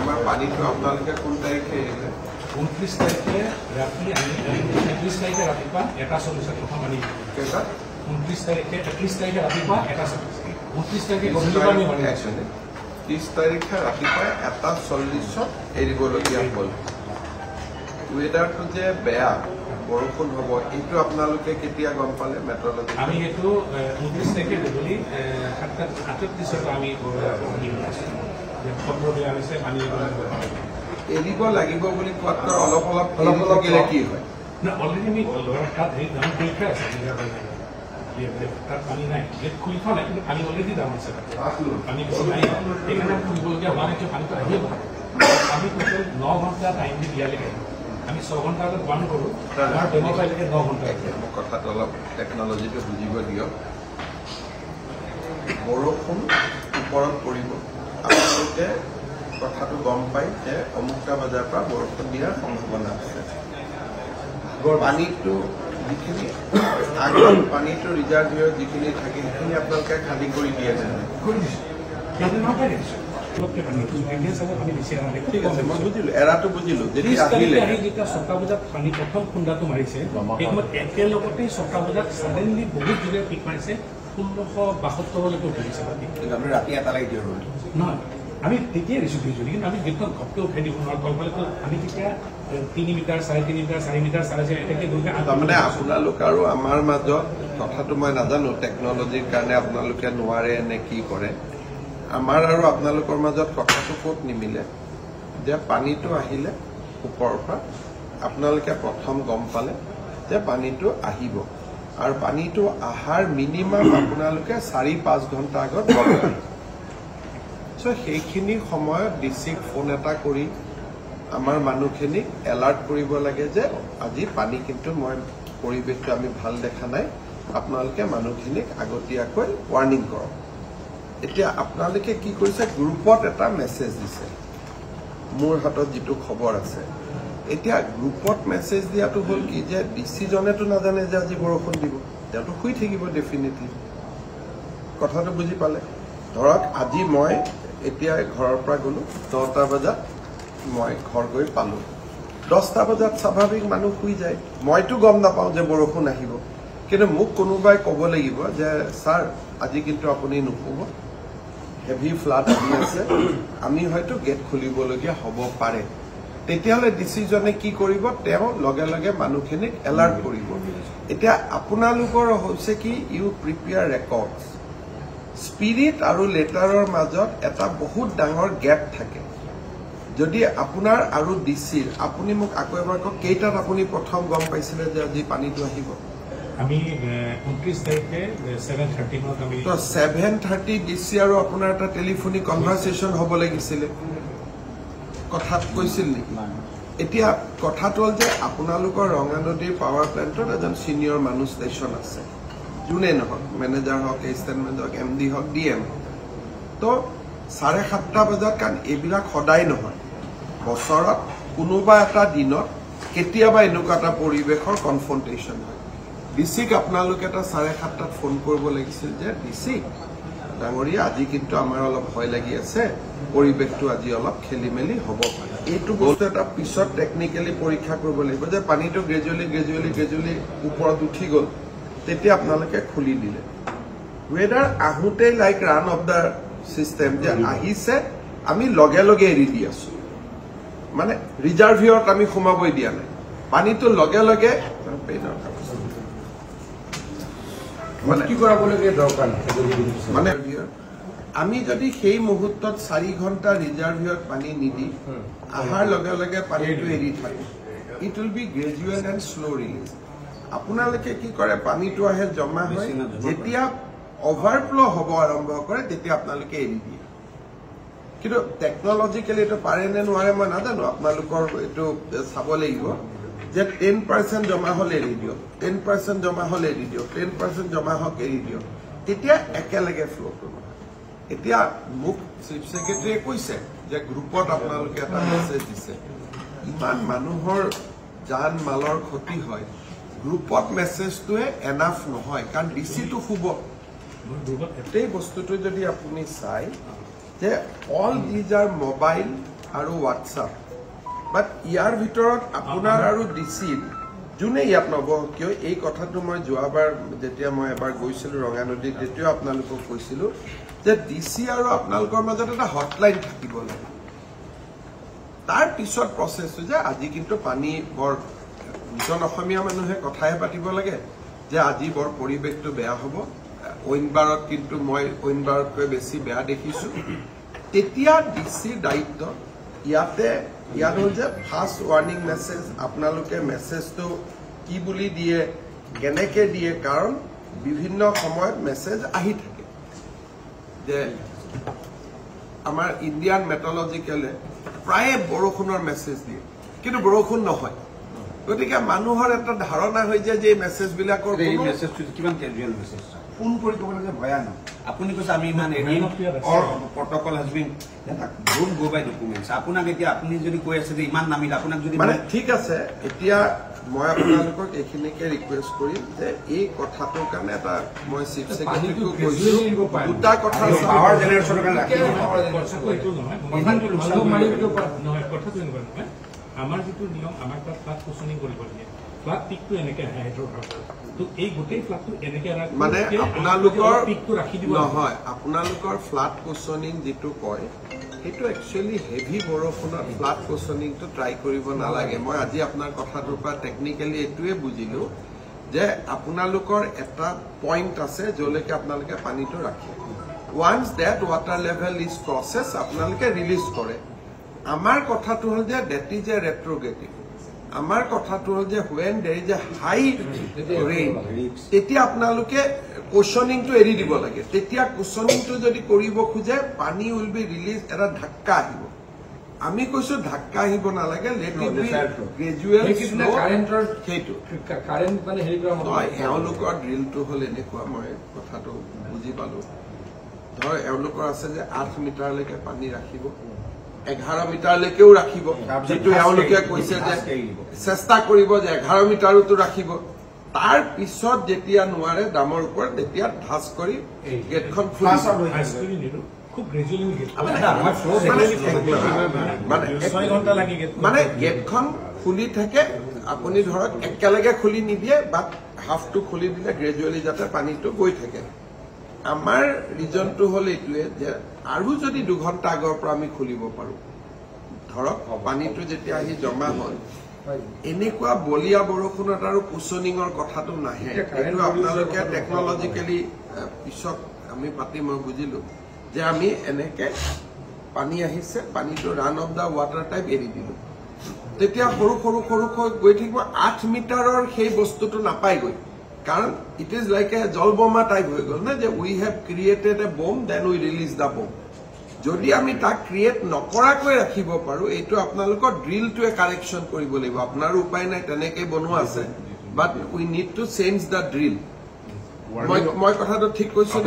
আমাৰ পানীটো আপোনালোকে কোন তাৰিখে এৰিলে 29 তাৰিখে ৰাতি আমি 31 তাৰিখে ৰাতিপুৱা 1:40 প্ৰথম পানী কেইটা 29 তাৰিখে 31 তাৰিখে ৰাতিপুৱা 1:40 29 তাৰিখে গধূলি পানী মাৰি আছে 30 তাৰিখে ৰাতিপুৱা 1:40 এৰিবলগীয়া হ'ল ৱেডাৰটো যে বেয়া বৰষুণ হ'ব এইটো আপোনালোকে কেতিয়া গম পালে মেট্ৰলজি আমি এইটো 29 তাৰিখে গধূলি 7:38 আমি খবৰ দিয়া হৈছে পানী এৰিব লাগিব বুলি কোৱাতকৈ অলপ থাকিলে কি হয় না অলৰেডি আমি তাত দাম পৰীক্ষা আছে তাত পানী নাই গেট খুলি থোৱা নাই কিন্তু পানী অলৰেডি দাম আছে পানী বেছি নাই সেইকাৰণে খুলিবলগীয়া হোৱা নাই পানীটো আহিয়ে আমি টোটেল 9 ঘণ্টা টাইম দি দিয়ালৈকে আমি 6 ঘণ্টা আগত বন্ধ কৰোঁ আমাৰ ব্যৱসায়লৈকে 9 ঘণ্টা কথাটো অলপ টেকনলজিটো বুজিব দিয়ক বৰষুণ ওপৰত পৰিব আপোনালোকে কথাটো গম পায় যে অমুকটা বজাৰ পৰা বৰষুণ দিয়াৰ সম্ভাৱনা আছে পানীটো যিখিনি আগত পানীটো ৰিজাৰ্ভ হৈ যিখিনি থাকে সেইখিনি আপোনালোকে খালী কৰি দিয়ে ঠিক আছে মই বুজিলো এৰাটো বুজিলো যেতিয়া আহিলে যেতিয়া 6টা বজাত পানী প্ৰথম খুন্দাটো মাৰিছে সেই সময়ত একেলগতে 6টা বজাত ছাডেনলি বহুত জোৰে পিক মাৰিছে 1672লৈকে উঠিছে আমি ৰাতি এটা লাগি দিওঁ নহয় আমি তেতিয়াই ৰিচিভ কৰিছোঁ কিন্তু আমি গেটখন ঘপকৈ উঠাই দিব নোৱাৰোঁ তলফালেতো আমি তেতিয়া 3 মিটাৰ 3.5 মিটাৰ 4 মিটাৰ 4.5 এনেকৈ দুৰ্গা তাৰমানে আপোনালোক আৰু আমাৰ মাজত কথাটো মই নাজানো টেকনলজিৰ কাৰণে আপোনালোকে নোৱাৰে নে কি কৰে আমাৰ আৰু আপোনালোকৰ মাজত কথাটো ক'ত নিমিলে যে পানীটো আহিলে ওপৰৰ পৰা আপোনালোকে প্ৰথম গম পালে যে পানীটো আহিব আৰু পানীটো আহাৰ মিনিমাম আপোনালোকে 4-5 ঘণ্টা আগত গম পায় চ' সেইখিনি সময়ত ডিচিক ফোন এটা কৰি আমাৰ মানুহখিনিক এলাৰ্ট কৰিব লাগে যে আজি পানী কিন্তু মই পৰিৱেশটো আমি ভাল দেখা নাই আপোনালোকে মানুহখিনিক আগতীয়াকৈ ৱাৰ্ণিং কৰক এতিয়া আপোনালোকে কি কৰিছে গ্ৰুপত এটা মেছেজ দিছে মোৰ হাতত যিটো খবৰ আছে এতিয়া গ্ৰুপত মেছেজ দিয়াটো হ'ল কি যে ডিচিজনেতো নাজানে যে আজি বৰষুণ দিব তেওঁতো শুই থাকিব ডেফিনেটলি কথাটো বুজি পালে ধৰক আজি মই এতিয়া ঘৰৰ পৰা গ'লো 10টা বজাত মই ঘৰ গৈ পালোঁ 10টা বজাত স্বাভাৱিক মানুহ শুই যায় মইতো গম নাপাওঁ যে বৰষুণ আহিব কিন্তু মোক কোনোবাই ক'ব লাগিব যে ছাৰ আজি কিন্তু আপুনি নুশুব হেভি ফ্লাড আহি আছে আমি হয়তো গেট খুলিবলগীয়া হ'ব পাৰে তেতিয়াহ'লে ডিচিজনে কি কৰিব তেওঁ লগে লগে মানুহখিনিক এলাৰ্ট কৰিব এতিয়া আপোনালোকৰ হৈছে কি ইউ প্ৰিপেয়াৰ ৰেকৰ্ডছ স্পিৰিট আৰু লেটাৰৰ মাজত এটা বহুত ডাঙৰ গেপ থাকে যদি আপোনাৰ আৰু ডিচিৰ আপুনি মোক আকৌ এবাৰ কওক কেইটাত আপুনি প্ৰথম গম পাইছিলে যে আজি পানীটো আহিব আমি 29 তাৰিখে 7:30 মানত আমি তো 7:30 ডিচি আৰু আপোনাৰ এটা টেলিফোনিক কনভাৰচেশ্যন হ'ব লাগিছিলে কথাত কৈছিল নেকি এতিয়া কথাটো হ'ল যে আপোনালোকৰ ৰঙানদীৰ পাৱাৰ প্লেণ্টত এজন ছিনিয়ৰ মানুহ ষ্টেচন আছে যোনে নহওক মেনেজাৰ হওক এছিষ্টেণ্ট মেনেজাৰ হওক এম ডি হওক ডি এম তো 7:30 বজাত কাৰণ এইবিলাক সদায় নহয় বছৰত কোনোবা এটা দিনত কেতিয়াবা এনেকুৱা এটা পৰিৱেশৰ কনফ্ৰণ্টেশ্যন হয় ডিচিক আপোনালোকে এটা 7:30 ফোন কৰিব লাগিছিল যে ডিচি ডাঙৰীয়া আজি কিন্তু আমাৰ অলপ ভয় লাগি আছে পৰিৱেশটো আজি অলপ খেলি মেলি হ'ব পাৰে এইটো বস্তু এটা পিছত টেকনিকেলি পৰীক্ষা কৰিব লাগিব যে পানীটো গ্ৰেজুৱেলি ওপৰত উঠি গ'ল তেতিয়া আপোনালোকে খুলি দিলে ৱেডাৰ আহোঁতেই like run off the system যে আহিছে আমি লগে লগে এৰি দি আছো মানে ৰিজাৰ্ভিয়ৰত আমি সোমাবই দিয়া নাই পানীটো লগে লগে মানে কি কৰাবলগীয়া দৰকাৰ মানে আমি যদি সেই মুহূৰ্তত 4 ঘণ্টা ৰিজাৰ্ভিয়ৰত পানী নিদি আহাৰ লগে লগে পানীটো এৰি থাকো it will be gradual and slow' release আপোনালোকে কি কৰে পানীটো আহে জমা হয় যেতিয়া অভাৰফ্ল' হ'ব আৰম্ভ কৰে তেতিয়া আপোনালোকে এৰি দিয়ে কিন্তু টেকনলজিকেলি এইটো পাৰে নে নোৱাৰে মই নাজানো আপোনালোকৰ এইটো চাব লাগিব যে 10% জমা হ'লে এৰি দিয়ক 10% জমা হ'লে এৰি দিয়ক 10% জমা হওক এৰি দিয়ক তেতিয়া একেলগে ফ্ল'টো নহয় এতিয়া মোক চিফ ছেক্ৰেটাৰীয়ে কৈছে যে গ্ৰুপত আপোনালোকে এটা মেছেজ দিছে ইমান মানুহৰ জান মালৰ ক্ষতি হয় গ্ৰুপত মেছেজটোৱে এনাফ নহয় কাৰণ ডিচিটো শুব এই বস্তুটো যদি আপুনি চাই যে অল দিজ আৰ মোবাইল আৰু হোৱাটছআপ বাট ইয়াৰ ভিতৰত আপোনাৰ আৰু ডিচিৰ যোনে ইয়াত নব কিয় এই কথাটো মই যোৱাবাৰ যেতিয়া মই এবাৰ গৈছিলোঁ ৰঙানদীত তেতিয়াও আপোনালোকক কৈছিলোঁ যে ডিচি আৰু আপোনালোকৰ মাজত এটা হটলাইন থাকিব লাগে তাৰ পিছত প্ৰচেছটো যে আজি কিন্তু পানী বৰ নিজন অসমীয়া মানুহে কথাহে পাতিব লাগে যে আজি বৰ পৰিৱেশটো বেয়া হ'ব অইনবাৰত কিন্তু মই অইনবাৰতকৈ বেছি বেয়া দেখিছোঁ তেতিয়া ডিচিৰ দায়িত্ব ইয়াত হ'ল যে ফাৰ্ষ্ট ৱাৰ্ণিং মেছেজ আপোনালোকে মেছেজটো কি বুলি দিয়ে কেনেকৈ দিয়ে কাৰণ বিভিন্ন সময়ত মেছেজ আহি থাকে যে আমাৰ ইণ্ডিয়ান মেট্ৰলজিকেলে প্ৰায়ে বৰষুণৰ মেছেজ দিয়ে কিন্তু বৰষুণ নহয় গতিকে মানুহৰ এটা ধাৰণা হৈ যায় যে এই মেছেজবিলাকৰ কিমান কেজুৱেল মেছেজ ফোন কৰি ক'ব লাগে ভয়ানক আপুনি কৈছে আমি ইমান protocol has been don't go by documents আপোনাক এতিয়া আপুনি যদি কৈ আছে যে ইমান নামিল আপোনাক যদি মানে ঠিক আছে এতিয়া মই আপোনালোকক এইখিনিকে ৰিকুৱেষ্ট কৰিম যে এই কথাটোৰ কাৰণে এটা মই চিফ ছেক্ৰেটাৰীকো কৈছোঁ দুটা কথা পাৱাৰ জেনেৰেশ্যনৰ কাৰণে আমাৰ যিটো নিয়ম আমাক তাত ফ্লাড কোচনিং কৰিব লাগে ফ্লাড পিকটো এনেকে আহে সেইটো তো এই গোটেই ফ্লাডটো এনেকে মানে আপোনালোকৰ পিকটো ৰাখি দিব নহয় আপোনালোকৰ ফ্লাড কোচনিং যিটো কয় সেইটো একচুৱেলি হেভি বৰষুণত ফ্লাড কোচনিংটো ট্ৰাই কৰিব নালাগে মই আজি আপোনাৰ কথাটোৰ পৰা টেকনিকেলি এইটোৱে বুজিলোঁ যে আপোনালোকৰ এটা পইণ্ট আছে য'লৈকে আপোনালোকে পানীটো ৰাখে once that water level is process আপোনালোকে ৰিলিজ কৰে আমাৰ কথাটো হ'ল যে ডেট ইজ এ ৰেট্ৰগেটিভ আমাৰ কথাটো হ'ল যে হুৱেন দেৰ ইজ এ হাই ৰেইন তেতিয়া আপোনালোকে কুশ্যনিংটো এৰি দিব লাগে তেতিয়া কুশ্যনিংটো যদি কৰিব খোজে পানী উইল বি ৰিলিজ এটা ঢাক্কা আহিব আমি কৈছো ঢাক্কা আহিব নালাগে লেট ইট বি গ্ৰেজুৱেল সেইটো এওঁলোকৰ ড্ৰিলটো হ'ল এনেকুৱা মই কথাটো বুজি পালোঁ ধৰ এওঁলোকৰ আছে যে 8 মিটাৰলৈকে পানী ৰাখিব 11 মিটাৰলৈকেও ৰাখিব যিটো এওঁলোকে কৈছে যে চেষ্টা কৰিব যে 11 মিটাৰতো ৰাখিব তাৰ পিছত যেতিয়া নোৱাৰে দামৰ ওপৰত তেতিয়া ধাচ কৰি গেটখন মানে গেটখন খুলি থাকে আপুনি ধৰক একেলগে খুলি নিদিয়ে বাট হাফটো খুলি দিলে গ্ৰেজুৱেলি যাতে পানীটো গৈ থাকে আমাৰ ৰিজনটো হ'ল এইটোৱে যে আৰু যদি 2 ঘণ্টা আগৰ পৰা আমি খুলিব পাৰোঁ ধৰক পানীটো যেতিয়া আহি জমা হ'ল এনেকুৱা বলিয়া বৰষুণত আৰু কুশ্যনিঙৰ কথাটো নাহে এইটো আপোনালোকে টেকনলজিকেলি পিছত আমি পাতি মই বুজিলোঁ যে আমি এনেকে পানী আহিছে পানীটো run off the water type এৰি দিলোঁ তেতিয়া সৰু গৈ থাকিব 8 মিটাৰৰ সেই বস্তুটো নাপায়গৈ কাৰণ ইট ইজ লাইক এ জলবোমা টাইপ হৈ গ'ল না যে উই হেভ ক্ৰিয়েটেড এ বম দেন উই ৰিলিজ দ্য বম যদি আমি তাক ক্ৰিয়েট নকৰাকৈ ৰাখিব পাৰোঁ এইটো আপোনালোকৰ ড্ৰিলটোৱে কাৰেকশ্যন কৰিব লাগিব আপোনাৰো উপায় নাই তেনেকৈ বনোৱা আছে but we need to change the drill মই কথাটো ঠিক কৈছোঁ